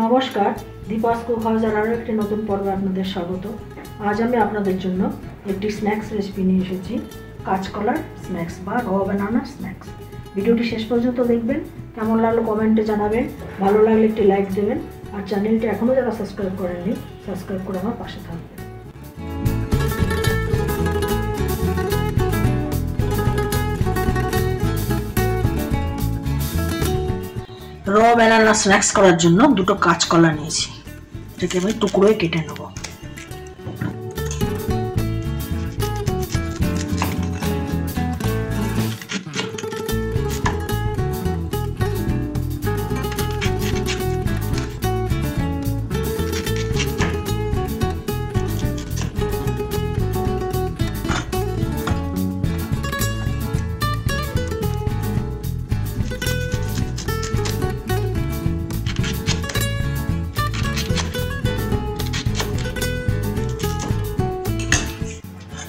নমস্কার, দীপাস কুক হাউসের আরও একটি নতুন পর্বে আপনাদের স্বাগত। আজ আমি আপনাদের জন্য একটি স্ন্যাক্স রেসিপি নিয়ে এসেছি, কাঁচকলার স্ন্যাক্স বা র বানানা স্ন্যাক্স। ভিডিওটি শেষ পর্যন্ত দেখবেন, কেমন লাগলো কমেন্টে জানাবেন, ভালো লাগলে একটি লাইক দেবেন, আর চ্যানেলটি এখনও যারা সাবস্ক্রাইব করেননি সাবস্ক্রাইব করে আমার পাশে থাকবেন। র বানানা স্ন্যাক্স করার জন্য দুটো কাঁচকলা নিয়েছি, এটাকে আমি টুকরোয় কেটে নেব।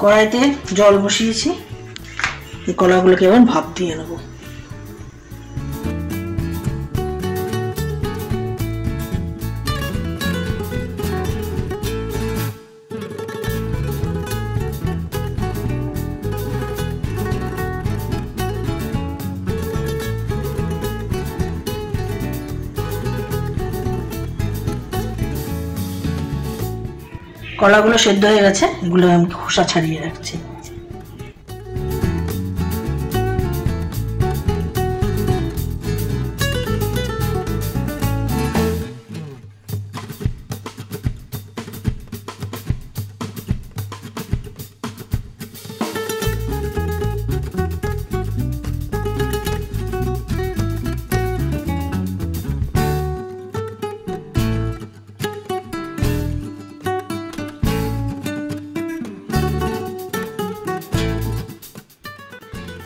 কড়াইতে জল বসিয়েছি, এই কলাগুলোকে এবার ভাপ দিয়ে নেব। কলাগুলো সেদ্ধ হয়ে গেছে, এগুলো আমি খোসা ছাড়িয়ে রাখছি।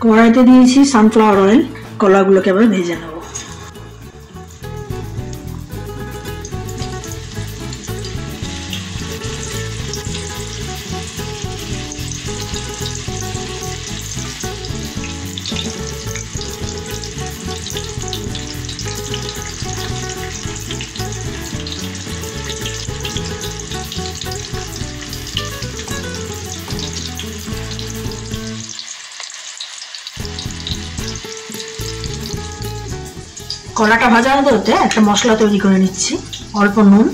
কড়াইতে দিয়েছি সানফ্লাওয়ার অয়েল, কলাগুলোকে আবার ভেজে নেব। কলাটা ভাজা হতে হতে একটা মশলা তৈরি করে নিচ্ছি। অল্প নুন,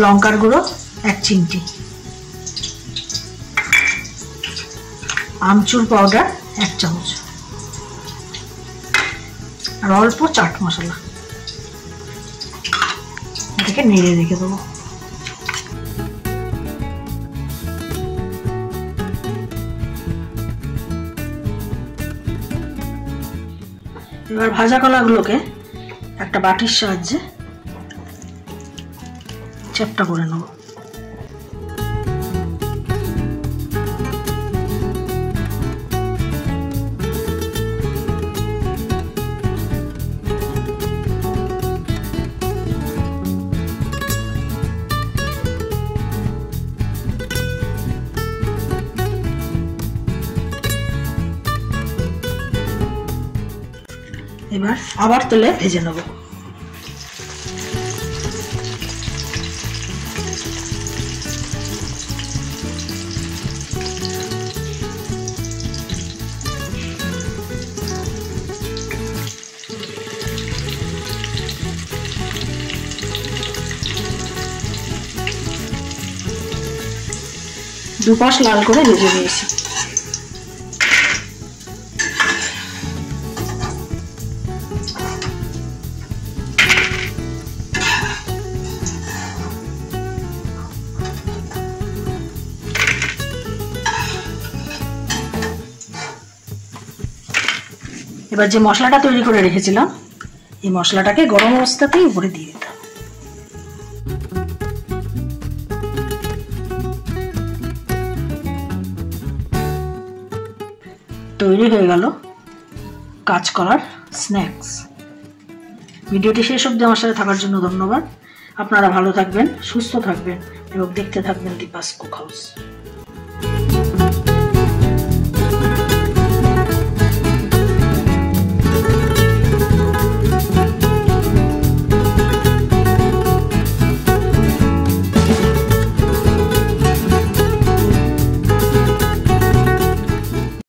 লঙ্কার গুঁড়ো 1 চিমটি, আমচুর পাউডার 1 চামচ, আর অল্প চাট মশলা। এটাকে নেড়ে রেখে দেবো। এবার ভাজা কলাগুলোকে একটা বাটির সাহায্যে চ্যাপ্টা করে নেব। এবার আবার তেলে ভেজে নেব। দুপাশ লাল করে ভেজে নিয়েছি। এবার যে মশলাটা তৈরি করে রেখেছিলাম, এই মশলাটাকে গরম অবস্থাতেই উপরে দিয়ে দিতে হবে। তৈরি হয়ে গেল কাঁচকলার স্ন্যাক্স। ভিডিওটি শেষ অবধি আমার সাথে থাকার জন্য ধন্যবাদ। আপনারা ভালো থাকবেন, সুস্থ থাকবেন এবং দেখতে থাকবেন দীপাস কুক হাউস।